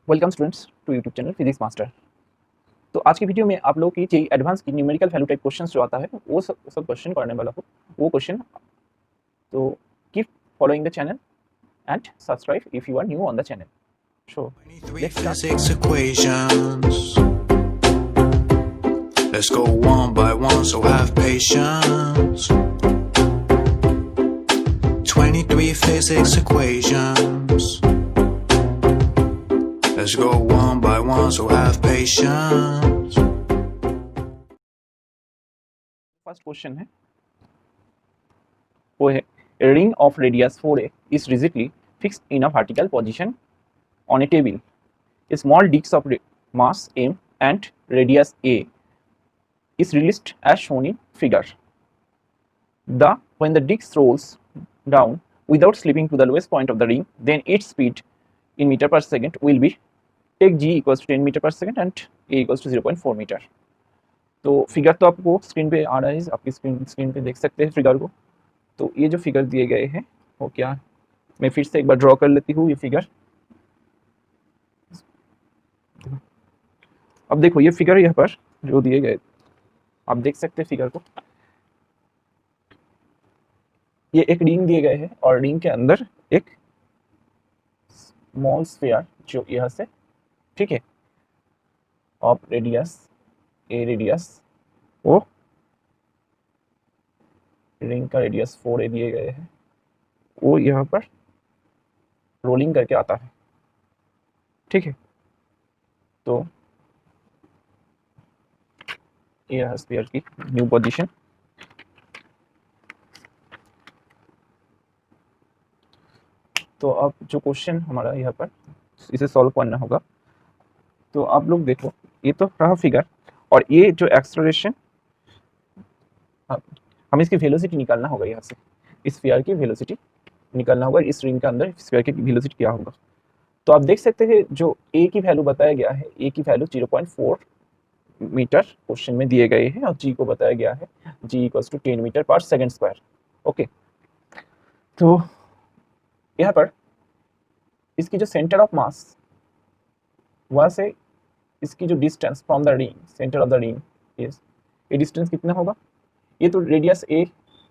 Welcome students to YouTube channel physics master. तो आज की वीडियो में आप लोगों की जेईई एडवांस की न्यूमेरिकल वैल्यू टाइप क्वेश्चंस जो आता है वो सब क्वेश्चन करने वाला हूँ। वो क्वेश्चन तो keep following the channel and subscribe if you are new on the channel. So 23 let's start. physics equations. Let's go one by one, so have patience. 23 physics equations. Let's go one by one, so have patience. First question है वो है ring of radius 4a is rigidly fixed in a vertical position on a table. Small discs of mass m and radius a is released as shown in figure. When the disc rolls down without slipping to the lowest point of the ring, then its speed in meter per second will be take g equals to 10 meter per second and a equals to 0.4 meter. तो figure तो आपको screen पे आ रहा है, आपकी screen पे देख सकते हैं फिगर को। तो ये जो फिगर दिए गए हैं वो क्या, मैं फिर से एक बार ड्रॉ कर लेती हूँ ये फिगर। अब देखो ये फिगर यहाँ पर जो दिए गए, आप देख सकते हैं फिगर को। ये एक रिंग दिए गए हैं और रिंग के अंदर एक स्मॉल स्फीयर जो यहाँ से, ठीक है, ऑफ रेडियस ए रेडियस, वो रिंग का रेडियस 4a दिए गए हैं, वो यहाँ पर रोलिंग करके आता है, ठीक है। तो ये है स्फीयर की न्यू पोजीशन। तो अब जो क्वेश्चन हमारा यहाँ पर इसे सॉल्व करना होगा। तो आप लोग देखो, ये तो रहा फिगर, और ये जो एक्सेलरेशन, हमें इसकी वेलोसिटी निकालना होगा। यहाँ से इस स्फीयर की वेलोसिटी निकालना होगा, इस रिंग के अंदर स्फीयर की वेलोसिटी क्या होगा। तो आप देख सकते हैं जो ए की वैल्यू बताया गया है, ए की वैल्यू 0.4 मीटर क्वेश्चन में दिए गए हैं, और जी को बताया गया है जी इक्वल्स टू 10 मीटर पर सेकंड स्क्वायर। ओके, तो यहाँ पर इसकी जो सेंटर ऑफ मास, वहां से इसकी जो distance from the ring, centre of the ring, ये डिस्टेंस कितना होगा। ये तो रेडियस ए,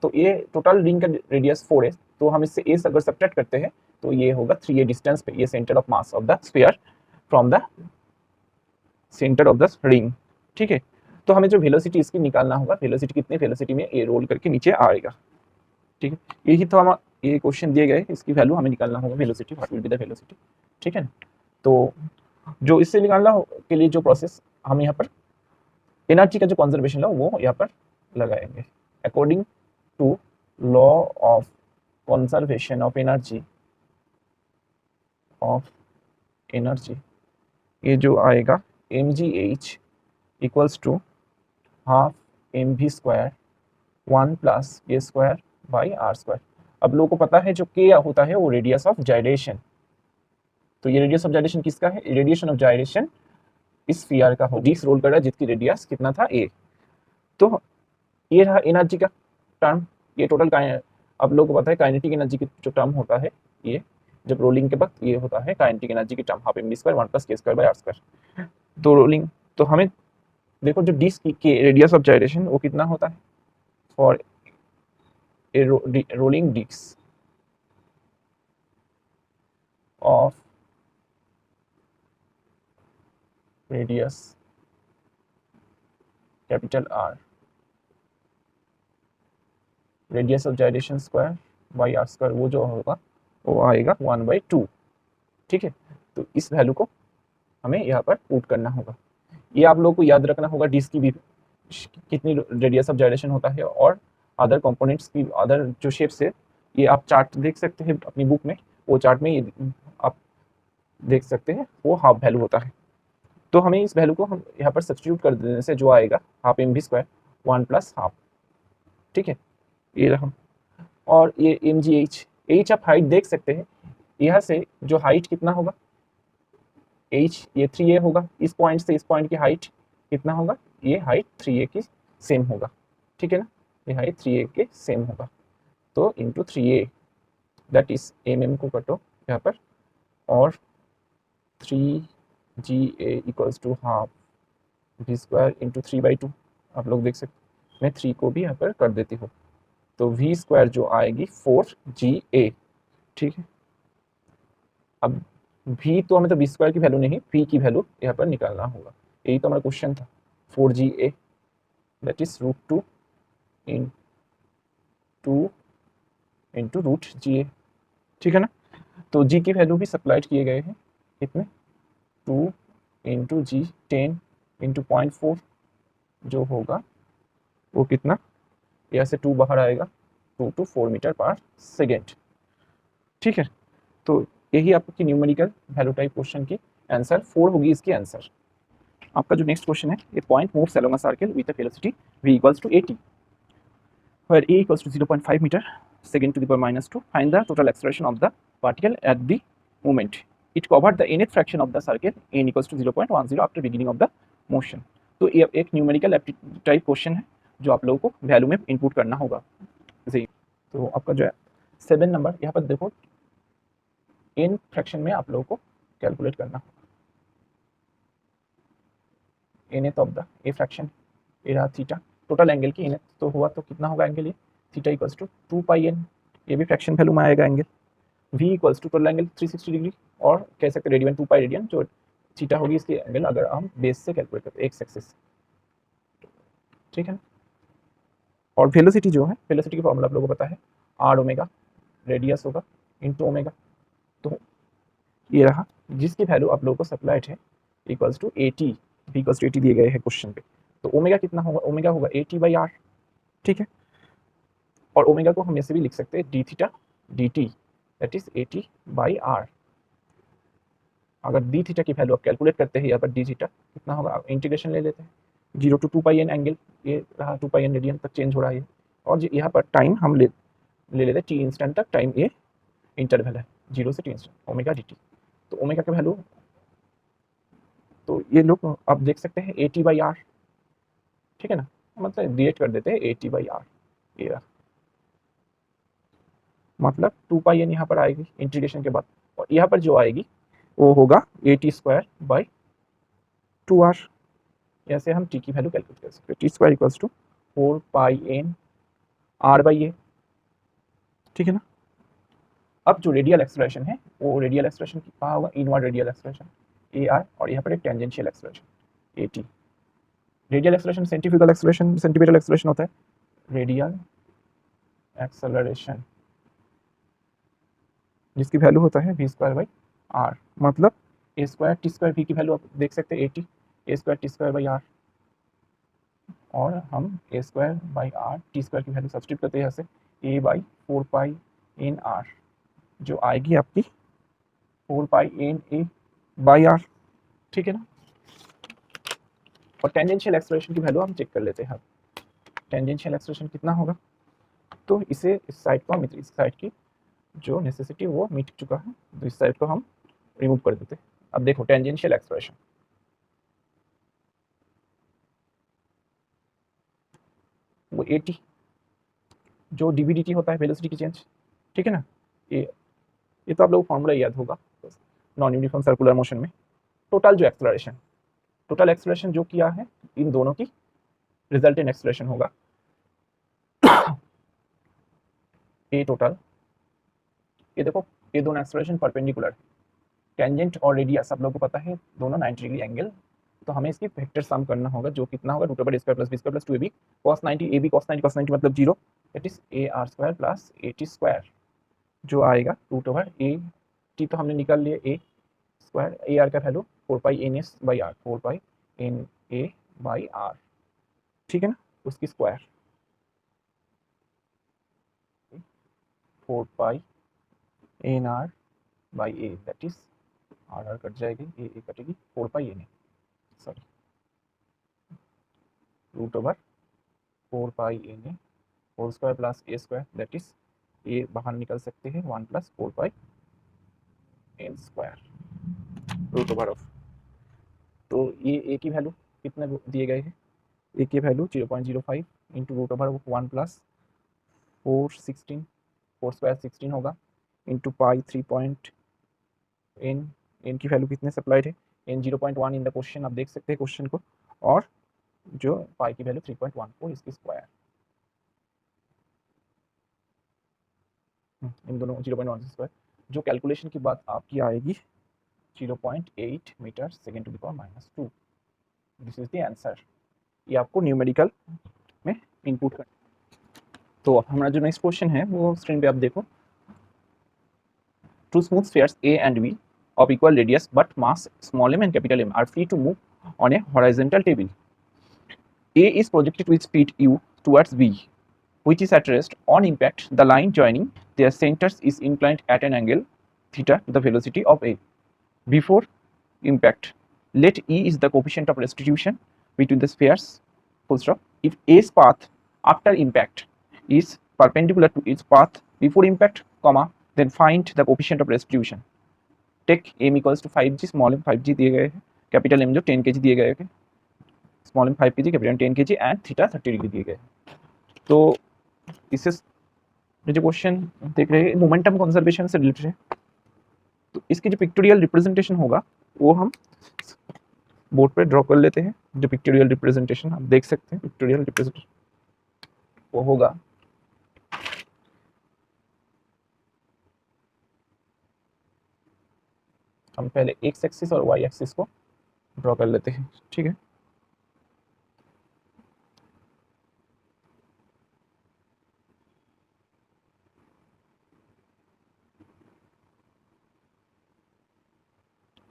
तो ये टोटल रिंग का रेडियस 4 है, तो हम इससे ए अगर सब्ट्रैक्ट करते हैं तो ये होगा 3a डिस्टेंस पे, ये centre of mass of the sphere from the centre of the ring, ठीक है। तो हमें जो वेलोसिटी इसकी निकालना होगा, वेलोसिटी कितने वेलोसिटी में ये रोल करके नीचे आएगा, ठीक है। यही तो हम ये क्वेश्चन दिए गए, इसकी वैल्यू हमें निकालना होगा, velocity, what will be the velocity, ठीक है ना। तो जो इससे निकालना के लिए जो प्रोसेस हम यहाँ पर एनर्जी का जो कंजर्वेशन लॉ वो यहाँ पर लगाएंगे। According to law of conservation of energy, ये जो आएगा mgh equals to half mv square 1 plus k square by are square. अब लोगों को पता है जो k होता है वो रेडियस ऑफ जाइरेशन, तो ये रेडियस ऑफ जाइरेशन किसका है, रेडिएशन ऑफ जाइरेशन इस स्फीयर का हो, डिस्क रोल कर रहा है जिसकी रेडियस कितना था a। तो ये रहा एनर्जी का टर्म, ये टोटल अब लोगों को पता है काइनेटिक एनर्जी की जो टर्म होता है, ये जब रोलिंग के वक्त ये होता है काइनेटिक एनर्जी की term half mv square 1 plus k square by are square. तो रोलिंग, तो हमें देखो जो डिस्क की रेडियस ऑफ जाइरेशन वो कितना होता है for a rolling disc of radius capital R, radius of gyration square by are square, वो जो होगा वो आएगा 1/2, ठीक है। तो इस वैल्यू को हमें यहाँ पर पुट करना होगा। ये आप लोगों को याद रखना होगा डिस्क की भी कितनी रेडियस ऑफ जाइरेशन होता है, और अदर कंपोनेंट्स की अदर जो शेप्स है, ये आप चार्ट देख सकते हैं अपनी बुक में, वो चार्ट में ये आप देख सकते हैं, वो हाफ वैल्यू होता है। तो हमें इस वैल्यू को हम यहाँ पर सब्स्टिट्यूट कर देने से जो आएगा half mv square 1 plus half, ठीक है, ये रहा। और ये mgh आप हाइट देख सकते हैं, यहाँ से जो हाइट कितना होगा h, ये 3a होगा, इस पॉइंट से इस पॉइंट की हाइट कितना होगा, ये हाइट 3a की सेम होगा, ठीक है ना, ये हाइट 3a के सेम होगा। तो into 3a that is mm को कटो यहाँ पर, और 3 G A equals to half V square into 3/2। आप लोग देख सकते, मैं 3 को भी यहाँ पर कर देती हूँ, तो वी स्क्वायर जो आएगी 4GA। ठीक है, अब v तो हमें तो वी स्क्वायर की वैल्यू नहीं, v की वैल्यू यहाँ पर निकालना होगा। यही तो हमारा क्वेश्चन था, 4GA that is √2 in 2 into √GA। ठीक है ना, तो g की वैल्यू भी सप्लाइड किए गए हैं कितने, 2 इंटू जी 10 इंटू 0.4 जो होगा वो कितना, यहाँ से 2 बाहर आएगा, 2 to 4 मीटर पर सेकेंड। ठीक है, तो यही आपकी न्यूमेरिकल वैल्यू टाइप क्वेश्चन की आंसर 4 होगी इसकी आंसर। आपका जो नेक्स्ट क्वेश्चन है, ये point moves along a circle with a velocity v equals to 80 where a equals to 0.5 meter second to the power minus 2, find the total acceleration of the particle at the moment it covered the nth fraction of the circle n equals to 0.10 after beginning of the motion। तो ये एक numerical type question है जो आप लोगों को value में input करना होगा। जैसे तो आपका जो है 7 नंबर, यहाँ पर देखो n फ्रैक्शन में आप लोगों को कैलकुलेट करना होगा। nth of the a fraction, ये रहा थीटा, टोटल एंगल की nth तो हुआ, तो कितना होगा एंगल, ये थीटा इक्वल्स टू 2πn, ये भी फ्रैक्शन वैल्यू में आएगा angle. v equals to total angle 360 degree, और कह सकते हैं रेडियन 2π रेडियन, जो थीटा होगी इसकी एंगल अगर हम बेस से कैलकुलेट करते हैं, एक्स एक्सिस। ठीक है, और वेलोसिटी जो है, वेलोसिटी की फॉर्मूला आप लोगों को पता है, r ओमेगा रेडियस होगा इनटू ओमेगा। तो ये रहा जिसकी वैल्यू आप लोगों को सप्लाइड है equals to 80, v equals to 80 दिए गए हैं क्वेश्चन पे। तो ओमेगा कितना होगा, ओमेगा होगा 80/r। ठीक है, और ओमेगा को हम ऐसे भी लिख सकते हैं D theta D T, that is 80/r। अगर डी थीटा की वैल्यू आप कैलकुलेट करते हैं यहाँ पर, डी थीटा कितना होगा, इंटीग्रेशन ले लेते हैं, 0 to 2πn एंगल, ये रहा 2πn रेडियन तक चेंज हो रहा है, और यहाँ पर टाइम हम ले लेते हैं t इंस्टेंट तक, टाइम ये इंटरवल है 0 से t instant, omega D T. तो ओमेगा की वैल्यू, तो ये लोग आप देख सकते हैं 80/r। ठीक है ना, मतलब डिवाइड कर देते हैं 80/r, ये रहा, मतलब 2πn यहाँ पर आएगी इंटीग्रेशन के बाद, और यहाँ पर जो आएगी वो होगा 80² r। ऐसे हम t की वैल्यू कैलकुलेट कर सकते हैं, t² equals to 4πn r/a। ठीक है ना, अब जो रेडियल एक्सेलरेशन है, वो रेडियल एक्सेलरेशन कहाँ होगा, इनवर्ड रेडियल एक्सेलरेशन ar, और यहाँ पर एक tangential acceleration at। Radial acceleration centrifugal acceleration, centimetre acceleration होता है, रेडियल एक्सेलरेशन जिसकी वैल्यू होता है v²/r, मतलब a² t² v की वैल्यू आप देख सकते हैं 80, a² t²/r, और हम a²/r t² की वैल्यू सब्स्टिट्यूट करते हैं यहाँ से, a/4πnr जो आएगी आपकी 4πnA/r। ठीक है ना, और टेंजेंशियल एक्सेलरेशन की वैल्यू हम चेक कर लेते हैं। टेंजेंशियल एक्सेलरेशन कितना होगा, तो इसे इस साइड को हम, इस साइड की जो नेसेसिटी वो मिट चुका है, तो इस साइड को हम रिमूव कर देते हैं। अब देखो टेंजेंशियल एक्सेलरेशन, वो 80 जो डीवी/dt होता है वेलोसिटी की चेंज। ठीक है ना, ये तो आप लोगों को फॉर्मूला याद होगा नॉन यूनिफॉर्म सर्कुलर मोशन में। टोटल जो एक्सेलरेशन, टोटल एक्सेलरेशन जो किया है, इन दोनों की रिजल्टेंट एक्सेलरेशन होगा ए टोटल। ये देखो, ये दोनों एक्सेलरेशन परपेंडिकुलर, टेंजेंट और रेडियस आप लोगों को पता है दोनों 90 डिग्री एंगल, तो हमें इसकी वेक्टर सम करना होगा, जो कितना होगा, √a² + b² + 2ab cos 90, ab cos 90 cos 90 मतलब 0, दैट इज ar² + at² जो आएगा √a, तो हमने निकाल लिया a², ar का वैल्यू 4πNS/r, 4πNA/r। ठीक है ना, उसकी square 4πNR/a, that is r cut जाएगी, a कटेगी, 4πNA, sorry √4πNA whole square plus a² that is ये बाहर निकल सकते हैं 1 + 4πn², √ऑफ। तो ये a की वैल्यू कितने दिए गए हैं, a की वैल्यू 0.05 इंटू √1 + 416, 4² 16 होगा, इंटू पाई 3. n की वैल्यू कितने सप्लाइड है, n 0.1 इन द क्वेश्चन, आप देख सकते हैं क्वेश्चन को, और जो पाई की वैल्यू 3.1 को इसकी स्क्वायर, इन दोनों 0.1 से स्क्वायर, जो कैलकुलेशन की बात आपकी आएगी 0.8 metre second to the power -2। This is the answer. ये आपको न्यूमेरिकल में इनपुट कर। तो हमारा जो नेक्स्ट क्वेश्चन है वो स्क्रीन पे आप देखो। Two smooth spheres A and B of equal radius but mass small m and capital M are free to move on a horizontal table. A is projected with speed u towards B, which is at rest. On impact, the line joining their centers is inclined at an angle theta to the velocity of A. Before impact, let E is the coefficient of restitution between the spheres, full stop. If A's path after impact is perpendicular to its path before impact, comma, then find the coefficient of restitution. Take m equals to 5g, small m 5g दिए गए हैं, capital M जो 10 kg दिए गए हैं, small m 5 kg, capital M 10 kg and theta 30 degree दिए गए। तो इससे जो क्वेश्चन देख रहे हैं मोमेंटम कंजर्वेशन से रिलेटेड है, तो इसकी जो पिक्टोरियल रिप्रेजेंटेशन होगा वो हम बोर्ड पे ड्रॉ कर लेते हैं। जो पिक्टोरियल रिप्रेजेंटेशन आप देख सकते हैं, पिक्टोरियल रिप्रेजेंटेशन वो होगा, हम पहले एक्स एक्सिस और वाई एक्सिस को ड्रॉ कर लेते हैं, ठीक है।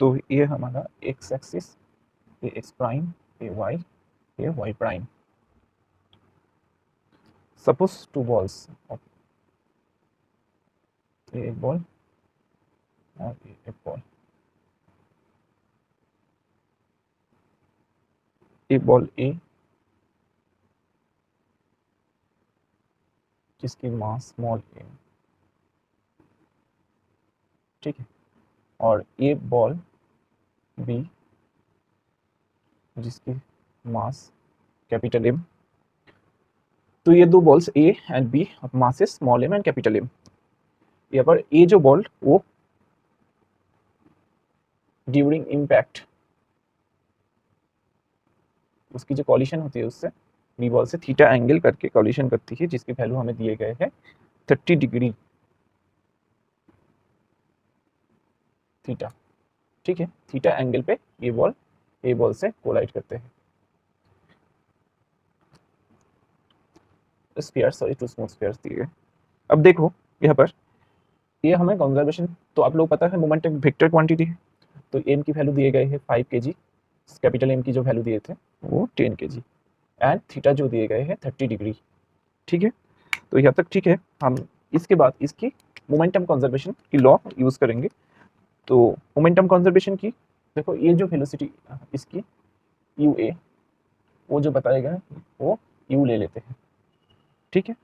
तो ये हमारा एक्स एक्सिस, ये एक्स प्राइम, ये y prime. Suppose two balls, ये एक बॉल और ये एक बॉल, एक बॉल ए जिसकी मास स्मॉल ए, ठीक है, और ये बॉल बी जिसकी मास कैपिटल एम। तो ये दो balls a and b mass small m and capital m. यहाँ पर ए जो बॉल वो ड्यूरिंग इम्पैक्ट उसकी जो कॉलिशन होती है उससे बी बॉल से थीटा एंगल करके कॉलिशन करती है, जिसकी वैल्यू हमें दिए गए हैं 30 डिग्री थीटा, ठीक है। थीटा एंगल पे ये बॉल ए बॉल से कोलाइड करते हैं। Spheres, sorry, two smooth spheres दिए गए। अब देखो यहाँ पर ये हमें कंजर्वेशन, तो आप लोग पता है मोमेंट एक वेक्टर क्वांटिटी है, तो एम की वैल्यू दिए गए हैं 5 kg, कैपिटल एम की जो वैल्यू दिए थे वो 10 kg एंड थीटा जो दिए गए हैं 30 डिग्री, ठीक है। तो यहाँ तक ठीक है। हम इसके बाद इसकी मोमेंटम कंजर्वेशन की लॉ यूज करेंगे। तो मोमेंटम कंजर्वेशन की देखो, ये जो वेलोसिटी इसकी यू ए, वो जो बताएगा वो यू ले लेते हैं, ठीक है।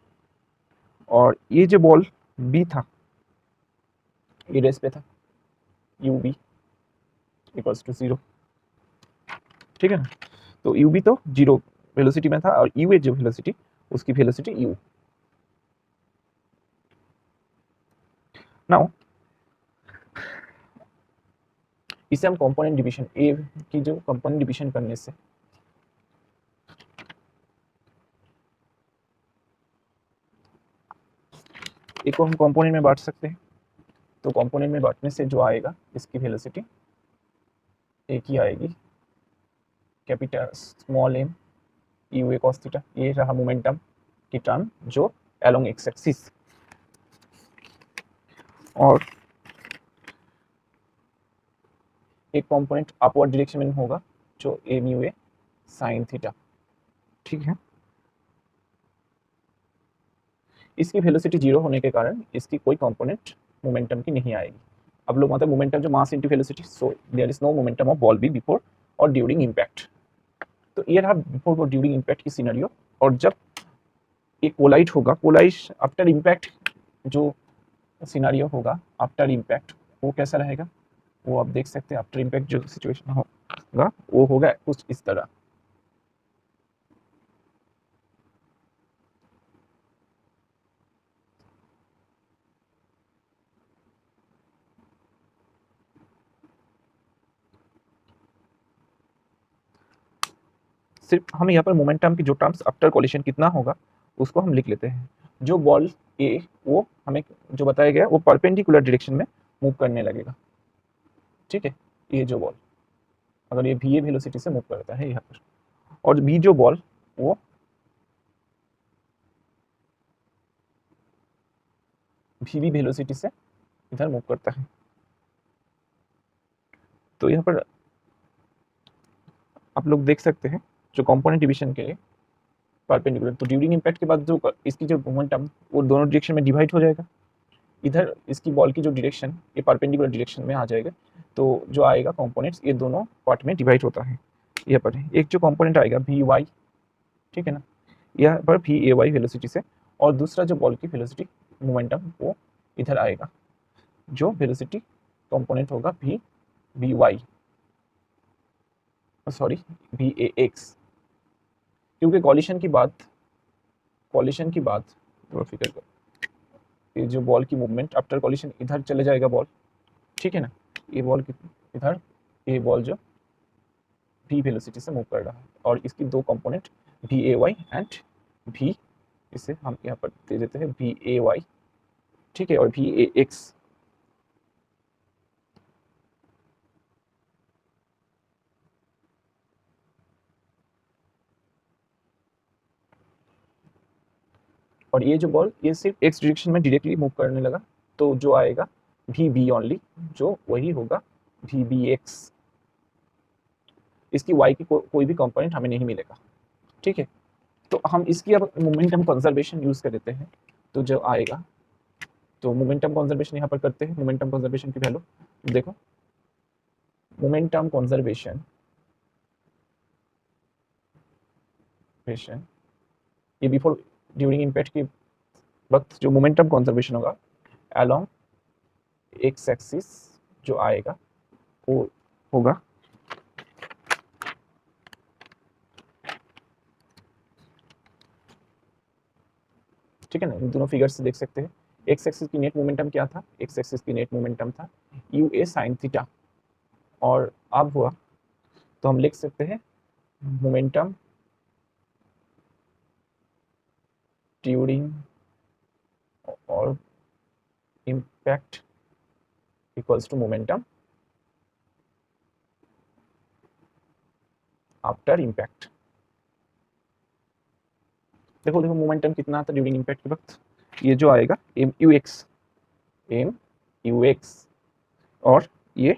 और ये जो बॉल बी था ये रेस पे था, यू बी इक्वल्स टू 0, ठीक है ना। तो यू बी तो 0 वेलोसिटी में था और यू ए जो वेलोसिटी उसकी वेलोसिटी यू। नाउ इसे हम कंपोनेंट डिवीजन, ए की जो कंपोनेंट डिवीजन करने से ए को हम कंपोनेंट में बांट सकते हैं। तो कंपोनेंट में बांटने से जो आएगा इसकी वेलोसिटी ए की आएगी capital small m u a cos theta. ये रहा मोमेंटम की टर्म जो अलोंग एक्स एक्सिस, और एक कंपोनेंट अपवर्ड डायरेक्शन में होगा जो m u a sine theta, ठीक है। इसकी वेलोसिटी 0 होने के कारण इसकी कोई कंपोनेंट मोमेंटम की नहीं आएगी। अब लोग मतलब मोमेंटम जो mass into velocity, so there is no momentum of ball b before और ड्यूरिंग इम्पैक्ट। तो ये रहा बिफोर और ड्यूरिंग इम्पैक्ट की सिनेरियो। और जब ये कोलाइड होगा, कोलाइड आफ्टर इम्पैक्ट जो सिनेरियो होगा आफ्टर इम्पैक्ट वो कैसा रहेगा, वो आप देख सकते हैं। आफ्टर इम्पैक्ट जो सिचुएशन होगा वो होगा कुछ इस तरह। सिर्फ हम यहाँ पर मोमेंटम की जो टर्म्स आफ्टर कोलिशन कितना होगा उसको हम लिख लेते हैं। जो बॉल ए वो हमें जो बताया गया वो परपेंडिकुलर डायरेक्शन में मूव करने लगेगा, ठीक है। ये जो बॉल अगर ये भी वेलोसिटी से मूव करता है यहाँ पर, और बी जो बॉल वो भी वेलोसिटी से इधर मूव करता है। तो यहाँ पर आप लोग देख सकते हैं जो कंपोनेंट डिवीजन के लिए परपेंडिकुलर, तो ड्यूरिंग इम्पैक्ट के बाद जो इसकी जो मोमेंटम वो दोनों डायरेक्शन में डिवाइड हो जाएगा। इधर इसकी बॉल की जो डायरेक्शन ये परपेंडिकुलर डायरेक्शन में आ जाएगा, तो जो आएगा कंपोनेंट्स ये दोनों पार्ट में डिवाइड होता है। यहाँ पर एक जो कंपोनेंट आएगा वी वाई, ठीक है ना, यहाँ पर वी ए वाई वेलोसिटी से, और दूसरा जो बॉल की वेलोसिटी मोमेंटम वो इधर आएगा, जो वेलोसिटी कंपोनेंट होगा v v y, sorry v ए एक्स, क्योंकि कॉलिशन की बात थोड़ा फिकर करो, ये जो बॉल की मूवमेंट आफ्टर कॉलिशन इधर चले जाएगा बॉल, ठीक है ना, ये बॉल इधर, ये बॉल जो v वेलोसिटी से मूव कर रहा है, और इसकी दो component v A y and v, इसे हम यहाँ पर दे देते हैं वी ए वाई, ठीक है, और वी ए एक्स। और ये जो बॉल ये सिर्फ एक्स डायरेक्शन में डायरेक्टली मूव करने लगा, तो जो आएगा वी बी ओनली, जो वही होगा वी बी एक्स। इसकी y की कोई भी कंपोनेंट हमें नहीं मिलेगा, ठीक है। तो हम इसकी अब मोमेंटम कंजर्वेशन यूज कर देते हैं, तो जो आएगा, तो मोमेंटम कंजर्वेशन यहाँ पर करते हैं। मोमेंटम कंजर्वेशन की वैल्यू देखो, मोमेंटम कंजर्वेशन ये बिफोर ड्यूरिंग इम्पैक्ट के वक्त जो मोमेंटम कंजर्वेशन होगा अलोंग एक्स एक्सिस जो आएगा वो होगा, ठीक है ना, इन दोनों फिगर से देख सकते हैं। एक्स एक्सिस की नेट मोमेंटम क्या था, एक्स एक्सिस की नेट मोमेंटम था यू ए साइन थीटा, और अब हुआ तो हम लिख सकते हैं मोमेंटम ड्यूरिंग और impact equals to momentum after impact. देखो देखो मोमेंटम कितना था ड्यूरिंग इम्पैक्ट के वक्त, ये जो आएगा एम यू एक्स, और ये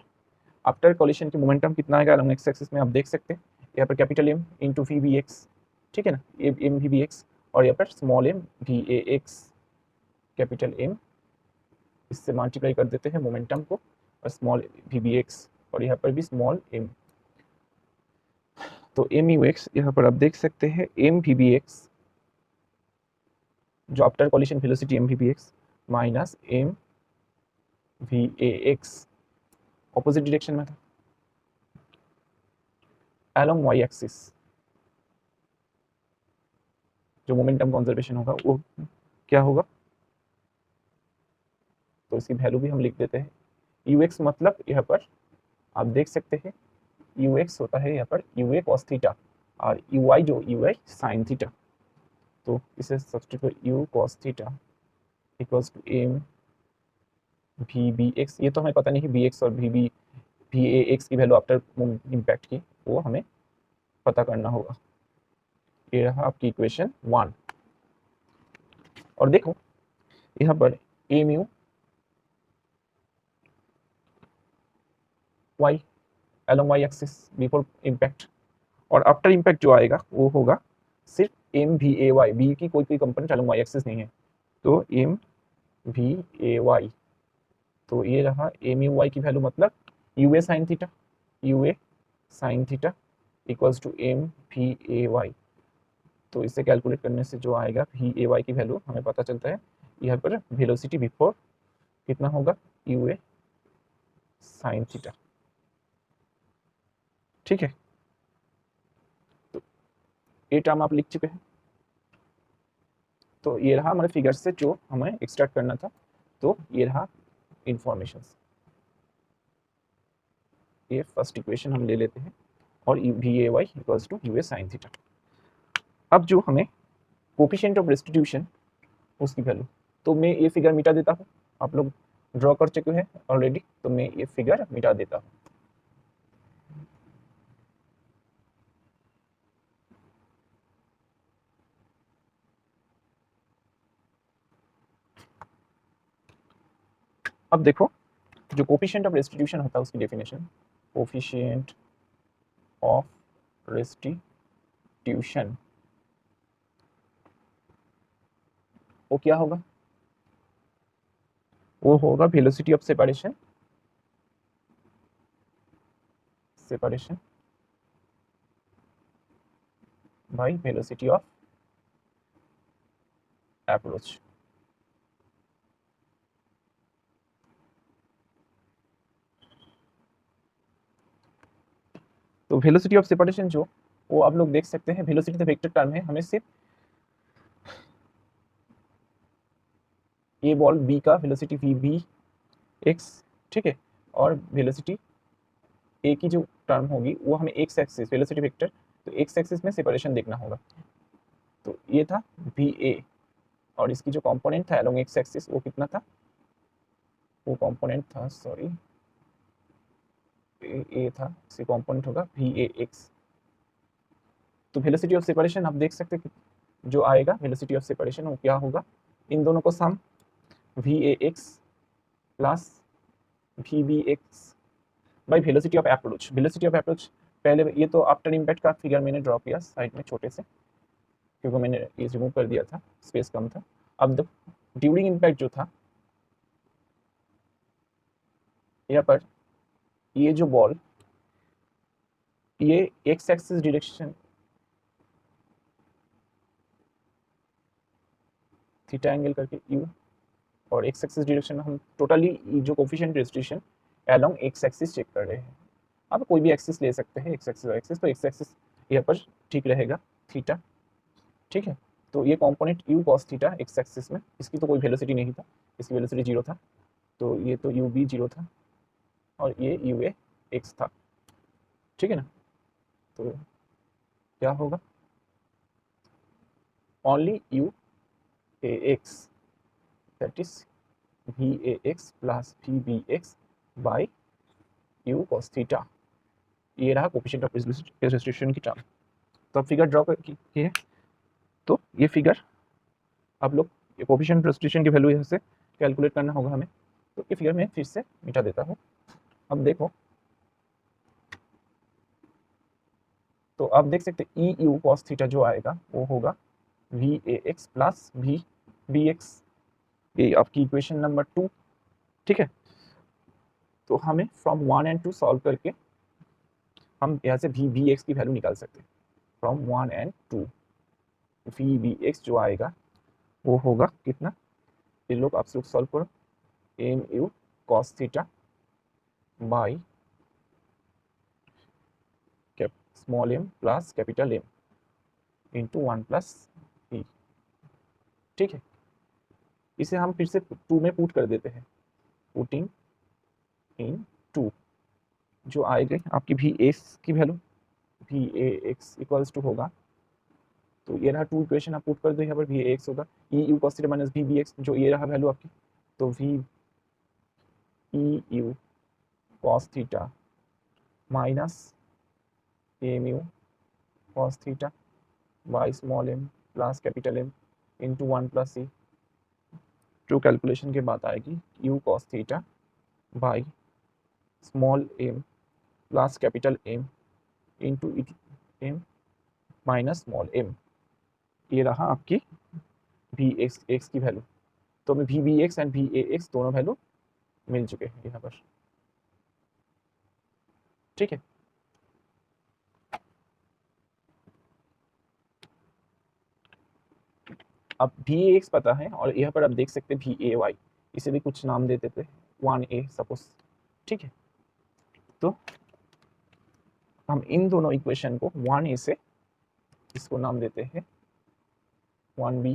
आफ्टर कॉलिशन की मोमेंटम कितना आएगा अलॉन्ग एक्स एक्सिस में, आप देख सकते हैं यहाँ पर capital M into v B x, ठीक है ना, एम वी बी एक्स, और यहाँ पर small m V A x, capital M, इससे मल्टीप्लाई कर देते हैं मोमेंटम को, और स्मॉल वी बी एक्स, और यहाँ पर भी स्मॉल एम, तो एम यू एक्स यहाँ पर आप देख सकते हैं एम वी बी एक्स, जो after collision velocity m v B x minus m V A x, opposite direction में था, along y एक्सिस जो मोमेंटम कंजर्वेशन होगा वो क्या होगा, तो इसकी वैल्यू भी हम लिख देते हैं यू एक्स, मतलब यहाँ पर आप देख सकते हैं यू एक्स होता है यहाँ पर यू ए कॉस थीटा, और यू वाई जो यू आई साइन थीटा, तो इसे substitute u cos theta equals to m v B x, ये तो हमें पता नहीं कि बी एक्स और वी ए एक्स की वैल्यू आफ्टर इम्पैक्ट की वो हमें पता करना होगा। ये रहा आपकी इक्वेशन 1, और देखो यहाँ पर A mu y along y axis before impact, और आफ्टर इम्पैक्ट जो आएगा वो होगा सिर्फ M V A Y, B की कोई कंपोनेंट along y एक्सिस नहीं है, तो एम वी ए वाई, तो ये रहा एम यू वाई की वैल्यू, मतलब u a sine theta, u a sine theta equals to m V A y, तो इसे कैलकुलेट करने से जो आएगा वी ए वाई की वैल्यू हमें पता चलता है यहाँ पर वेलोसिटी बिफोर कितना होगा यू ए साइन थीटा, ठीक है। तो ये टर्म आप लिख चुके हैं, तो ये रहा हमारे फिगर से जो हमें एक्सट्रैक्ट करना था, तो ये रहा इंफॉर्मेशन। ये फर्स्ट इक्वेशन हम ले लेते हैं, और v A y equals to u a sine theta. अब जो हमें कोफिशिएंट ऑफ रेस्टिट्यूशन उसकी वैल्यू, तो मैं ये फिगर मिटा देता हूँ, आप लोग ड्रॉ कर चुके हैं ऑलरेडी, तो मैं ये फिगर मिटा देता हूँ। अब देखो जो कोफिशिएंट ऑफ रेस्टिट्यूशन होता है उसकी डेफिनेशन, कोफिशिएंट ऑफ रेस्टिट्यूशन वो क्या होगा, वो होगा velocity of separation by velocity of approach. तो वेलोसिटी ऑफ सेपरेशन जो वो आप लोग देख सकते हैं, वेलोसिटी तो वेक्टर टर्म है, हमें सिर्फ ये बॉल बी का वेलोसिटी वी बी एक्स, ठीक है, और वेलोसिटी ए की जो टर्म होगी वो हमें एक्स एक्सिस वेलोसिटी वेक्टर, तो एक्स एक्सिस में सेपरेशन देखना होगा। तो ये था वी ए, और इसकी जो कंपोनेंट था अलोंग एक्स एक्सिस वो कितना था, वो कंपोनेंट था, सॉरी ए था, इसकी कंपोनेंट होगा वी ए एक्स। तो वेलोसिटी ऑफ सेपरेशन आप देख सकते हैं जो आएगा वेलोसिटी ऑफ सेपरेशन वो क्या होगा, इन दोनों को sum V A x plus we B X by velocity of approach. Velocity of approach पहले ये तो आफ्टर इम्पैक्ट का फिगर मैंने ड्रॉ किया साइड में छोटे से, क्योंकि मैंने ये रिमूव कर दिया था, स्पेस कम था। अब ड्यूरिंग इम्पैक्ट जो था यहाँ पर, ये जो बॉल ये x axis direction theta angle करके यू, और एक्स एक्सिस डायरेक्शन में हम टोटली जो coefficient restriction along x axis check कर रहे हैं। आप कोई भी एक्सिस ले सकते हैं, एक्स एक्सिस और एक्सिस, तो एक्स एक्सिस यहाँ पर ठीक रहेगा थीटा, ठीक है। तो ये component u cos theta x axis में, इसकी तो कोई वेलोसिटी नहीं था, इसकी वेलोसिटी जीरो था, तो ये तो u भी जीरो था और ये u a x था, ठीक है ना। तो क्या होगा, only u a x that is v a x plus v b x by u cos theta, ये रहा कोफिशिएंट ऑफ रेस्टिट्यूशन की टर्म। तो अब फिगर ड्रॉ की है, तो ये फिगर आप लोग कोफिशिएंट रेस्टिट्यूशन की वैल्यू यहाँ से कैलकुलेट करना होगा हमें, तो ये फिगर मैं फिर से मिटा देता हूँ। अब देखो, तो आप देख सकते हैं ई यू कॉस थीटा जो आएगा वो होगा v A x plus we B x, ये आपकी इक्वेशन नंबर 2, ठीक है। तो हमें फ्रॉम 1 एंड 2 सॉल्व करके हम यहाँ से वी बी एक्स की वैल्यू निकाल सकते हैं। From 1 and 2 v B x जो आएगा वो होगा कितना, ये लोग आप लोग सॉल्व करो, M you cos theta by small M plus capital M into 1 plus E, ठीक है। इसे हम फिर से 2 में पुट कर देते हैं, पुटिंग इन 2, जो आएगी आपकी वी एक्स की value v A x equals to होगा, तो ये रहा 2 इक्वेशन आप पुट कर दो यहाँ पर, वी ए एक्स होगा e u cos theta minus v B x, जो ये रहा वैल्यू आपकी, तो v e u cos theta minus m you cos theta by small M plus capital M into 1 plus e, true calculation के बाद आएगी u cos theta by small M plus capital M into m minus small m, ये रहा आपकी v x की value. तो हमें v B x and v A x दोनों वैल्यू मिल चुके हैं यहाँ पर, ठीक है। अब वी ए एक्स पता है, और यहाँ पर आप देख सकते हैं वी ए वाई, इसे भी कुछ नाम दे देते हैं 1a सपोज, ठीक है। तो हम इन दोनों इक्वेशन को 1a से इसको नाम देते हैं 1b,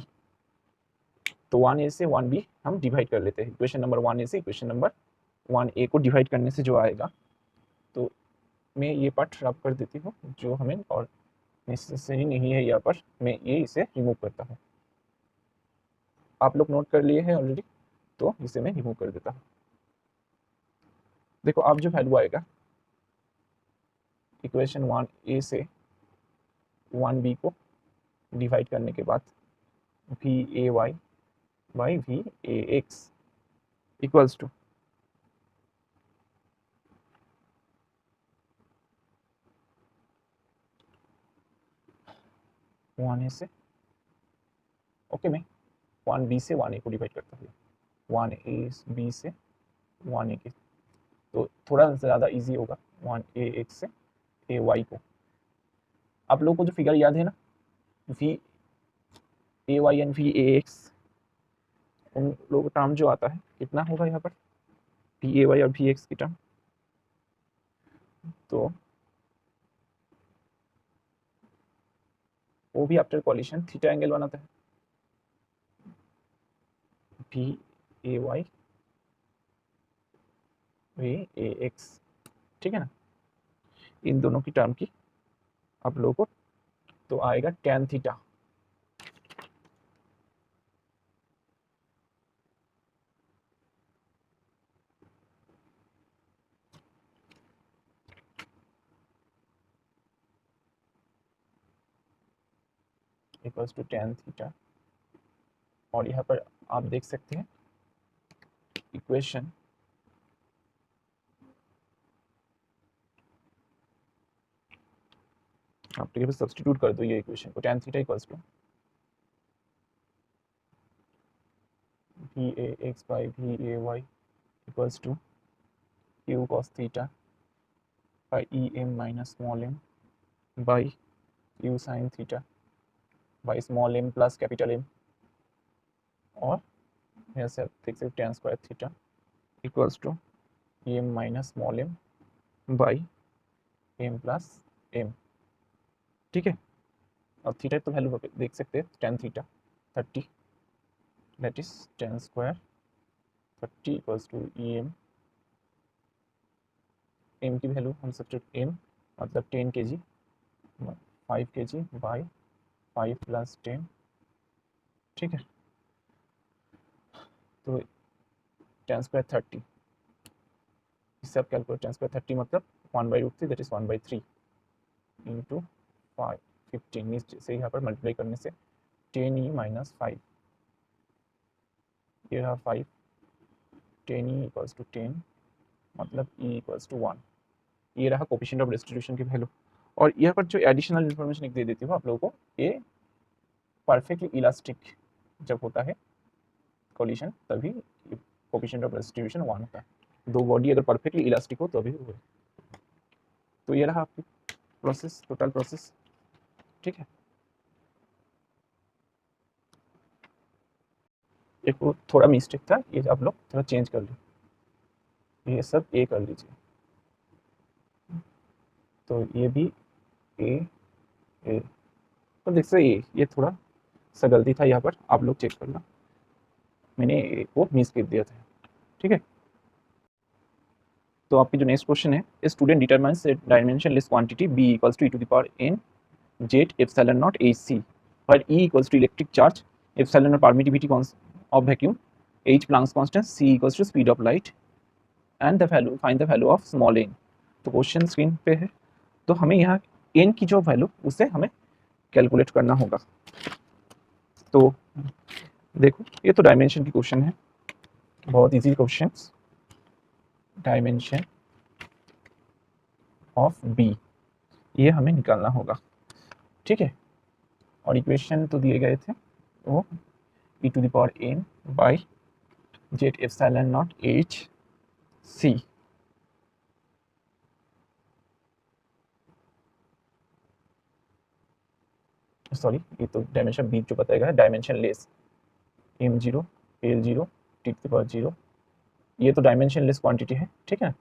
तो 1a से 1b हम डिवाइड कर लेते हैं, इक्वेशन नंबर 1a से इक्वेशन नंबर 1a को डिवाइड करने से जो आएगा, तो मैं ये पार्ट रब कर देती हूँ जो हमें और नेसेसरी नहीं है, यहाँ पर मैं ये इसे रिमूव करता हूँ। आप लोग नोट कर लिए हैं ऑलरेडी, तो इसे मैं रिमूव कर देता हूँ। देखो अब जो वैल्यू आएगा इक्वेशन 1a से 1b को डिवाइड करने के बाद V A Y by V A x equals to one A से ओके मैं 1b से 1a को डिवाइड करता हूँ, 1ab से 1a के, तो थोड़ा ज़्यादा इजी होगा 1ax से ay को। आप लोगों को जो फिगर याद है ना, v A y and v A x, उन लोगों का टर्म जो आता है कितना होगा यहाँ पर, वी ए वाई और वी एक्स की टर्म, तो वो भी आफ्टर कॉलिशन थीटा एंगल बनाता है, V A why V A x, ठीक है ना। इन दोनों की टर्म की आप लोगों को तो आएगा tan theta, equals to tan theta. और यहाँ पर आप देख सकते हैं इक्वेशन आप ठीक है सब्स्टिट्यूट कर दो ये इक्वेशन को, tan theta equals to v A x by V A y equals to q cos theta by e m minus small m by q sine theta by small M plus capital M, और यहाँ से आप देख सकते tan square theta equals to e m minus small m by m plus m, ठीक है। और theta तो वैल्यू देख सकते हैं tan theta 30, that is tan square 30 equals to e m की वैल्यू हम सब्स्टिट्यूट एम मतलब 10 kg 5 kg बाई 5 प्लस 10, ठीक है। तो tan स्क्वायर 30, इससे आप कैलकुलेट tan स्क्वायर 30 मतलब 1/√3 दैट इज 1/3 इंटू 5 15 नीचे से यहाँ पर मल्टीप्लाई करने से 10e माइनस 5, ये रहा 5, 10e इक्वल्स टू 10 मतलब e इक्वल्स टू 1, ये रहा कोफिशिएंट ऑफ डिस्ट्रीब्यूशन की वैल्यू। और यहाँ पर जो एडिशनल इन्फॉर्मेशन एक दे देती हूँ आप लोगों को, ये परफेक्टली इलास्टिक जब होता है कोलिशन तभी कोफिशिएंट ऑफ डिस्ट्रीब्यूशन 1 होता है, दो बॉडी अगर परफेक्टली इलास्टिक हो तो अभी हुए। तो ये रहा आपकी प्रोसेस, टोटल प्रोसेस, ठीक है। एक वो थोड़ा मिस्टेक था, ये आप लोग थोड़ा चेंज कर लीजिए, ये सब ए कर लीजिए, तो ये भी ए ए, तो देख सकते ये थोड़ा सा गलती था यहाँ पर, आप लोग चेक करना, मैंने ए को मिस कर दिया था, ठीक है। तो आपकी जो नेक्स्ट क्वेश्चन है, student determines dimensionless quantity B equals to E to the power N Z epsilon not H C, पर E equals to electric charge, epsilon not permittivity of vacuum, H Planck's constant, C equals to speed of light and the value find the value of small N. तो question screen पे है, तो हमें यहाँ N की जो value उसे हमें कैलकुलेट करना होगा। तो देखो ये तो डायमेंशन की क्वेश्चन है, बहुत easy question, dimension of b ये हमें निकालना होगा, ठीक है। और इक्वेशन तो दिए गए थे वो e to the power n by z epsilon not H c, sorry ये तो डायमेंशन बी जो बताया गया है dimensionless m0 l0 t to the power 0, ये तो डायमेंशन लेस क्वांटिटी है, ठीक है।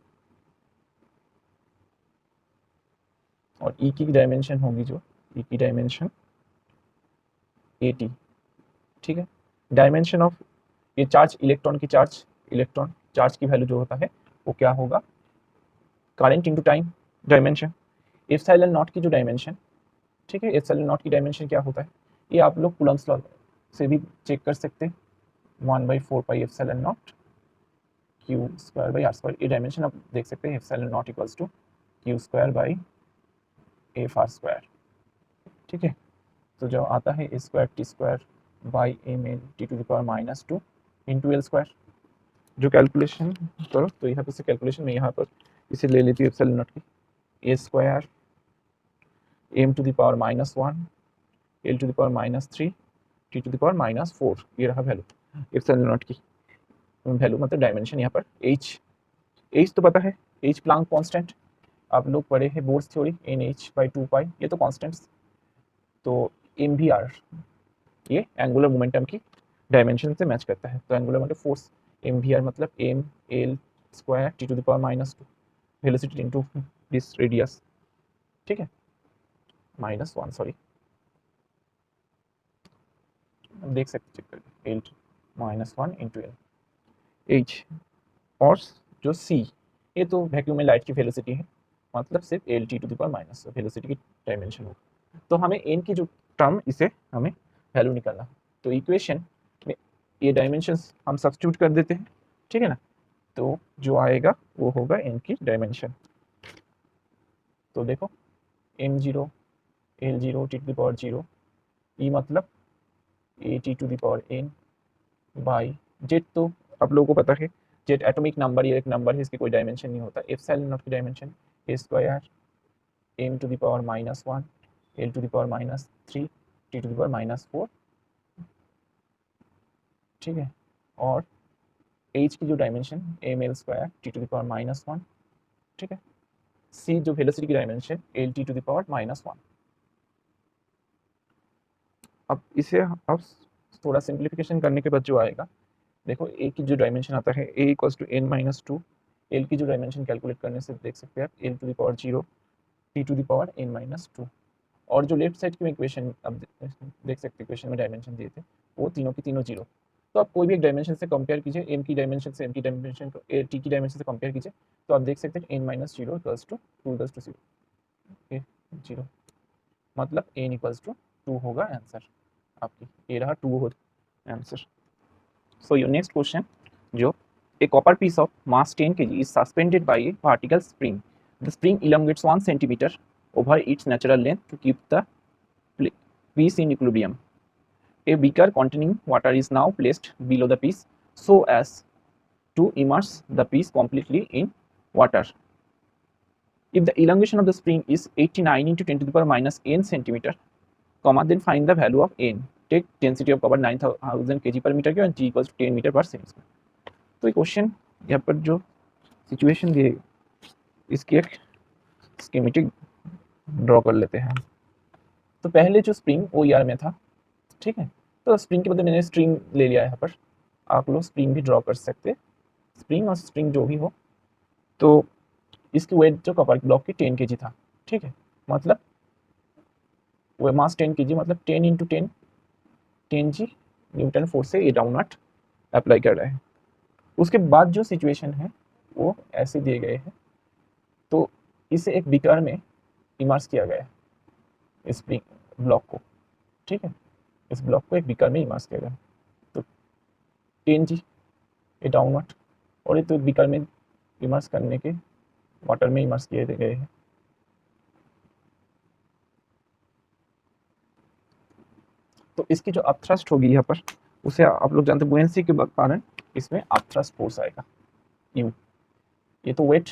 और ई की डायमेंशन होगी जो ई की डायमेंशन AT, ठीक है। डायमेंशन ऑफ ये चार्ज इलेक्ट्रॉन की चार्ज, इलेक्ट्रॉन चार्ज की वैल्यू जो होता है वो क्या होगा, current into time, dimension, epsilon not की जो डायमेंशन, ठीक है, एप्सिलॉन नॉट की डायमेंशन क्या होता है, ये आप लोग कूलम्ब्स लॉ से भी चेक कर सकते हैं, 1/4 pi epsilon not Q square by are square, ये डायमेंशन आप देख सकते हैं, epsilon not equals to Q square by F R square, ठीक है। तो जो आता है A square T square by M L T to the power -2 into L square. जो कैलकुलेशन करो तो यहाँ पर से कैलकुलेशन में यहाँ पर इसे ले लेती हूँ एप्सिलॉन नॉट की, A square M to the power -1 L to the power -3 T to the power -4, ये रहा वैल्यू एप्सिलॉन नॉट की वैल्यू, मतलब डायमेंशन। यहाँ पर एच तो पता है, एच प्लांक कांस्टेंट आप लोग पढ़े हैं Bohr's theory, N H by 2 pi, ये तो कांस्टेंट्स। तो एम वी आर ये एंगुलर मोमेंटम की डायमेंशन से मैच करता है, तो angular momentum force M V R मतलब M L square T to the power -2 velocity into this radius, ठीक है, -1 सॉरी, देख सकते चेक करके, एल -1 इंटू एल एच। और जो सी, ये तो वैक्यूम में लाइट की वेलोसिटी है, मतलब सिर्फ l T to the power minus velocity की डायमेंशन होगा। तो हमें एन की जो टर्म, इसे हमें वैल्यू निकालना, तो इक्वेशन में ये डायमेंशंस हम सब्स्टिट्यूट कर देते हैं, ठीक है ना। तो जो आएगा वो होगा एन की डायमेंशन। तो देखो m0 l0 t to the power 0, e मतलब a t to the power n by z, तो आप लोगों को पता है जेड एटॉमिक नंबर, ये एक नंबर है, इसकी कोई डायमेंशन नहीं होता। एप्सिलॉन नॉट की dimension a square M to the power -1 L to the power -3 T to the power -4, ठीक है। और एच की जो dimension m L square T to the power -1, ठीक है। सी जो वेलोसिटी की dimension l T to the power -1। अब इसे अब थोड़ा सिंप्लीफिकेशन करने के बाद जो आएगा, देखो ए की जो डायमेंशन आता है ए इक्वल्स टू n-2, एल की जो डायमेंशन कैलकुलेट करने से देख सकते हैं आप l to the power 0 t to the power n-2। और जो लेफ्ट साइड की इक्वेशन अब देख सकते हैं, इक्वेशन में डायमेंशन दिए थे वो तीनों की तीनों 0। तो आप कोई भी एक डायमेंशन से कंपेयर कीजिए, एम की डायमेंशन से एम की डायमेंशन को टी की डायमेंशन से कंपेयर कीजिए, तो आप देख सकते हैं n-0 equals to 2 equals to 0, 0 मतलब n इक्वल्स टू 2 होगा आंसर आपकी, ये रहा 2 हो answer. So your next question, जो a copper piece of mass 10 kg is suspended by a vertical spring. The spring elongates 1 centimeter over its natural length to keep the piece in equilibrium. A beaker containing water is now placed below the piece so as to immerse the piece completely in water. If the elongation of the spring is 89 into 10 to the power minus n centimeter, then find the value of n. Take density of copper 9000 kg per meter cube and g equals to 10 meter per second square. तो ये question यहाँ पर जो situation दी है इसकी एक schematic draw कर लेते हैं। तो पहले जो स्प्रिंग ओ ईआर में था, ठीक है, तो स्प्रिंग के बदले मैंने स्ट्रिंग ले लिया है। यहाँ पर आप लोग स्प्रिंग भी ड्रॉ कर सकते हैं, स्प्रिंग और स्ट्रिंग जो भी हो। तो इसकी वेट जो कपर ब्लॉक की 10 kg था, ठीक है, मतलब वो मास 10 kg मतलब 10 इंटू 10 10g न्यूटन फोर्स से ये डाउनवर्ड अप्लाई कर रहे हैं। उसके बाद जो सिचुएशन है वो ऐसे दिए गए हैं, तो इसे एक बीकर में इमर्स किया गया है, इस ब्लॉक को, ठीक है, इस ब्लॉक को एक बीकर में इमर्स किया गया। तो 10g ये डाउनवर्ड, और ये तो बीकर में इमर्स करने के वाटर में इमर्स किए गए हैं। तो इसकी जो अपथ्रस्ट होगी यहाँ पर, उसे आप लोग जानते हैं बुएंसी के कारण इसमें अपथ्रस्ट फोर्स आएगा यू। ये तो वेट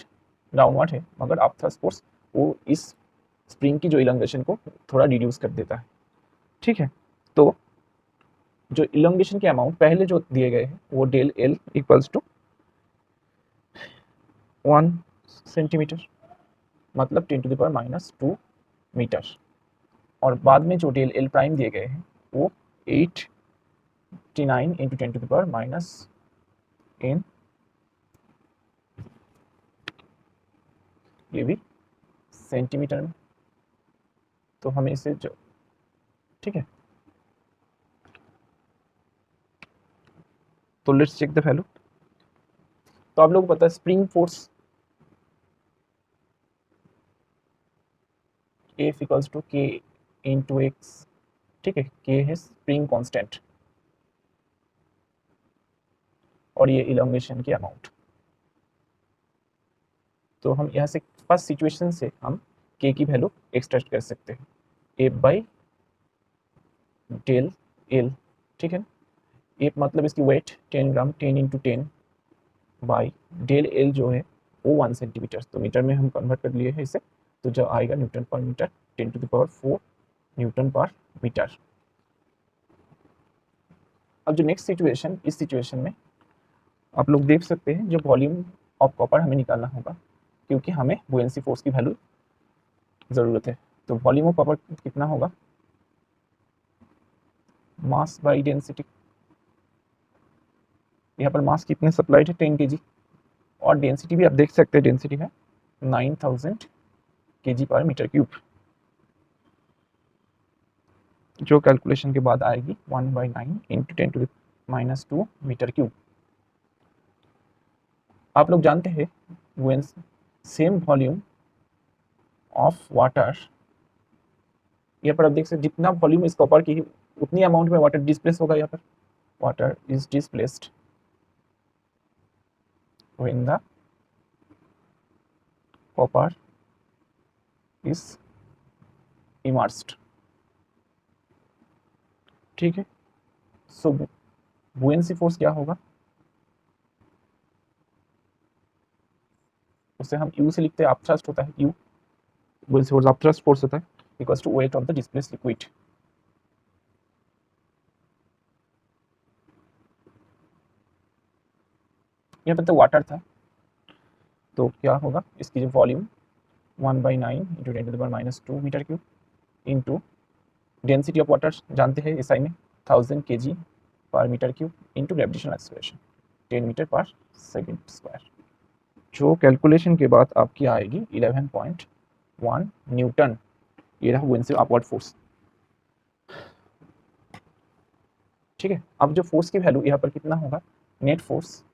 डाउनवर्ड है, मगर अपथ्रस्ट फोर्स वो इस स्प्रिंग की जो इलंगेशन को थोड़ा रिड्यूस कर देता है, ठीक है। तो जो इलंगेशन के अमाउंट पहले जो दिए गए हैं वो del l equals to 1 centimetre मतलब 10 टू द पावर -2 मीटर, और बाद में जो डेल एल प्राइम दिए गए हैं वो 89 into 10 to the power -n, ये भी सेंटीमीटर में। तो हमें इसे जो, ठीक है, तो लेट्स चेक द वैल्यू। तो आप लोगों को पता है spring force f equals to k into x, ठीक है, के है स्प्रिंग कांस्टेंट और ये इलोंगेशन की अमाउंट। तो हम यहाँ से फर्स्ट सिचुएशन से हम के की वैल्यू एक्सट्रैक्ट कर सकते हैं, एफ बाई डेल एल, ठीक है। एफ मतलब इसकी weight 10 gram, 10 into 10 by del l जो है वो 1 सेंटीमीटर, तो मीटर में हम कन्वर्ट कर लिए हैं इसे, तो जो आएगा newton per metre, 10 to the power 4 newton per metre. अब जो नेक्स्ट सिचुएशन, इस सिचुएशन में आप लोग देख सकते हैं जो वॉल्यूम ऑफ कॉपर हमें निकालना होगा, क्योंकि हमें बुएंसी फोर्स की वैल्यू ज़रूरत है। तो वॉल्यूम ऑफ कॉपर कितना होगा, मास बाई डेंसिटी। यहाँ पर मास कितने सप्लाइड है, 10 kg, और डेंसिटी भी आप देख सकते हैं, डेंसिटी है 9000 kg पर मीटर क्यूब, जो कैलकुलेशन के बाद आएगी 1/9 इंटू 10⁻² मीटर क्यूब। आप लोग जानते हैं when same volume of water, यहाँ पर आप देख सकते हैं जितना वॉल्यूम इस कॉपर की उतनी अमाउंट में वाटर डिस्प्लेस होगा। यहाँ पर water is displaced when the copper is immersed, ठीक है। सो बुएंसी फोर्स क्या होगा, उसे हम यू से लिखते हैं, अपथ्रस्ट होता है यू, बुएंसी फोर्स अपथ्रस्ट फोर्स होता है, equals to weight of the displaced liquid. यहाँ पर तो वाटर था, तो क्या होगा, इसकी जो volume 1/9 into 10⁻² metre cube into density of water जानते हैं एसआई में 1000 kg per metre cube into gravitational acceleration 10 metre per second square, जो कैलकुलेशन के बाद आपकी आएगी 11.1 न्यूटन। ये रहा बुएंसी अपवर्ड फोर्स, ठीक है। अब जो फोर्स की वैल्यू यहाँ पर कितना होगा, नेट फोर्स,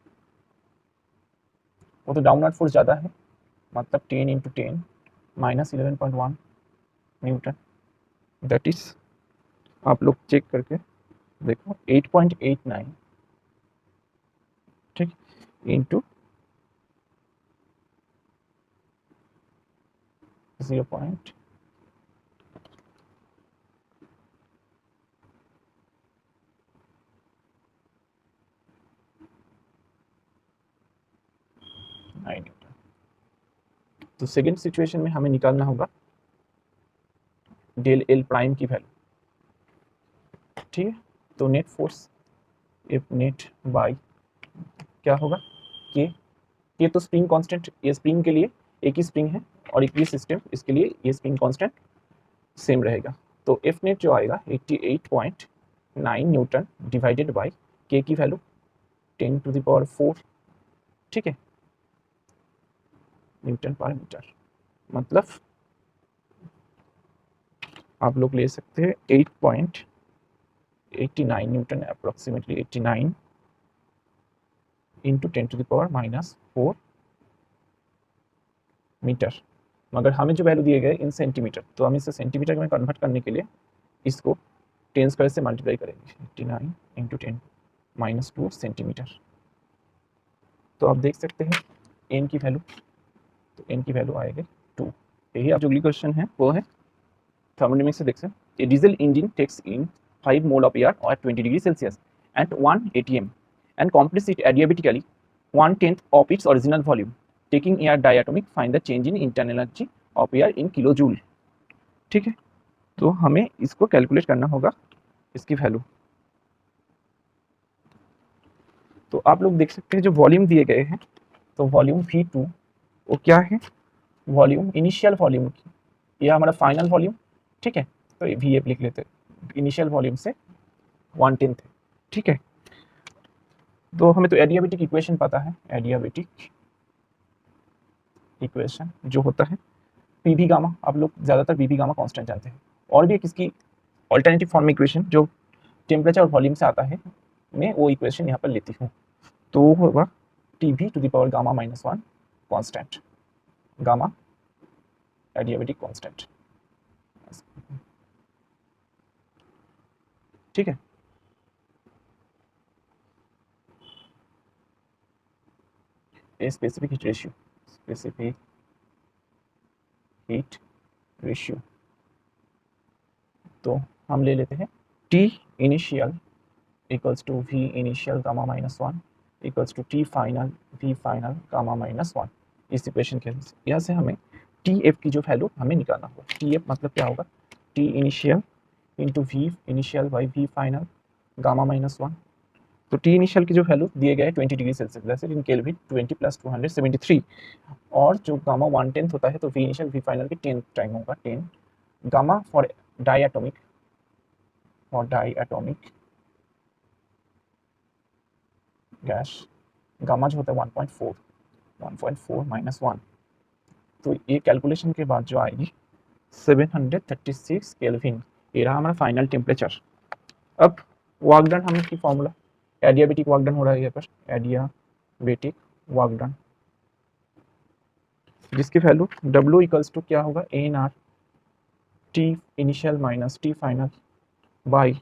वो तो डाउनवर्ड फोर्स ज़्यादा है, मतलब 10 into 10 minus 11.1 Newton, that is, आप लोग चेक करके देखो 8.89, ठीक, इंटू 0.9 न्यूटन। तो सेकेंड सिचुएशन में हमें निकालना होगा डेल एल प्राइम की वैल्यू, ठीक है। तो net force F net by क्या होगा, के तो स्प्रिंग कांस्टेंट, ये स्प्रिंग के लिए एक ही स्प्रिंग है, और एक ही सिस्टम, इसके लिए ये स्प्रिंग कांस्टेंट सेम रहेगा। तो एफ नेट जो आएगा 88.9 न्यूटन डिवाइडेड बाई के की वैल्यू 10 टू द पावर 4, ठीक है, न्यूटन पर मीटर। मतलब आप लोग ले सकते हैं 8.89 newton, approximately 89 into 10 to the power -4 metre. मगर हमें जो वैल्यू दिए गए इन सेंटीमीटर, तो हम इसे सेंटीमीटर में कन्वर्ट करने के लिए इसको 10 स्क्वायर से मल्टीप्लाई करेंगे, 89 इंटू 10⁻² सेंटीमीटर। तो आप देख सकते हैं एन की वैल्यू, तो एन की वैल्यू आएगी 2। यही आप जो अगली क्वेश्चन है वो है थर्मोडायनेमिक्स से देख सकते हैं, a diesel engine takes in 5 mole of air at 20 degree Celsius at 1 atm and completes it adiabatically 1/10 of its original volume. Taking air diatomic, find the change in internal energy of air in kilojoule, ठीक है। तो हमें इसको calculate करना होगा, इसकी value. तो आप लोग देख सकते हैं जो वॉल्यूम दिए गए हैं, तो वॉल्यूम V2 वो क्या है, वॉल्यूम इनिशियल वॉल्यूम की, यह हमारा फाइनल वॉल्यूम, ठीक है। तो वी एफ लिख लेते हैं, इनिशियल वॉल्यूम से 1/10 है, ठीक है। तो हमें तो एडियाबेटिक इक्वेशन पता है, एडियाबेटिक इक्वेशन जो होता है पी वी गामा, आप लोग ज़्यादातर वी वी गामा कांस्टेंट जानते हैं, और भी एक इसकी ऑल्टरनेटिव फॉर्म में इक्वेशन जो टेम्परेचर और वॉल्यूम से आता है, मैं वो इक्वेशन यहाँ पर लेती हूँ। तो वो होगा t v to the power gamma -1 constant, gamma adiabatic constant, ठीक है। Specific heat ratio, specific heat ratio, तो हम ले लेते हैं t initial equals to v initial gamma minus one equals to t final v final gamma minus one. इस equation के यहाँ से हमें टी एफ की जो वैल्यू हमें निकालना होगा। टी एफ मतलब क्या होगा, t initial into v initial by v final gamma minus one. तो टी इनिशियल की जो वैल्यू दिए गए 20 डिग्री सेल्सियस, जैसे इन केल्विन 20 प्लस 273, और जो गामा 1/10 होता है तो वी इनिशियल वी फाइनल की 10 टाइम होगा 10। Gamma for diatomic gas, gamma जो होता है 1.4 माइनस 1, तो ये कैलकुलेशन के बाद जो आएगी 736 केल्विन, ये रहा हमारा फाइनल टेम्परेचर। अब वर्क डन हम की फॉर्मूला, एडियाबेटिक वर्क डन हो रहा है यहाँ पर, एडियाबेटिक वर्क डन, जिसकी वैल्यू W इक्वल्स टू क्या होगा, n r t initial minus t final by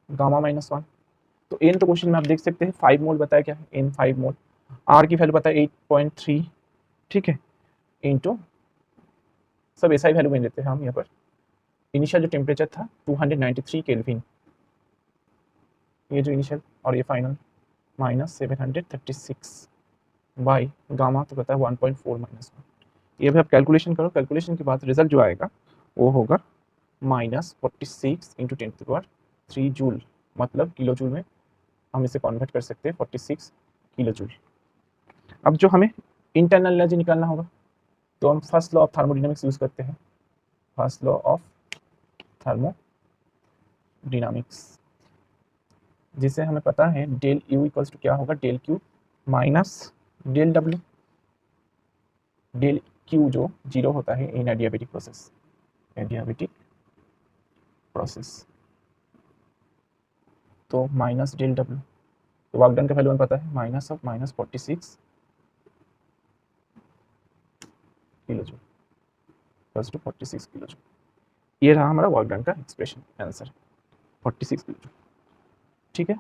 gamma minus one. तो एन तो क्वेश्चन में आप देख सकते हैं 5 मोल बताया, क्या है एन 5 मोल, आर की वैल्यू बताया 8.3, ठीक है, इनटू सब ऐसा ही वैल्यू में लेते हैं हम यहाँ पर। इनिशियल जो टेम्परेचर था 293 केल्विन, ये जो इनिशियल और ये फाइनल, माइनस 736 बाई गामा तो कहता है 1.4 माइनस 1। ये भी आप कैलकुलेशन करो, कैलकुलेशन के बाद रिजल्ट जो आएगा वो होगा माइनस 46 इंटू 10⁻³ जूल, मतलब किलो जूल में हम इसे कन्वर्ट कर सकते हैं 46 किलो जूल। अब जो हमें इंटरनल एनर्जी निकालना होगा तो हम first law of thermodynamics use करते हैं, फर्स्ट लॉ ऑफ थर्मोडायनामिक्स, जिसे हमें पता है डेल यू इक्वल्स टू क्या होगा, डेल क्यू माइनस डेल डब्ल्यू। डेल क्यू जो 0 होता है in adiabatic process, adiabatic process, तो माइनस डेल डब्ल्यू, तो वर्क डन का वैल्यू हमें पता है minus of minus 46 kilo joule plus to 46 kilo joule. ये रहा हमारा वर्क डन का एक्सप्रेशन आंसर 46 किलो जूल, ठीक है।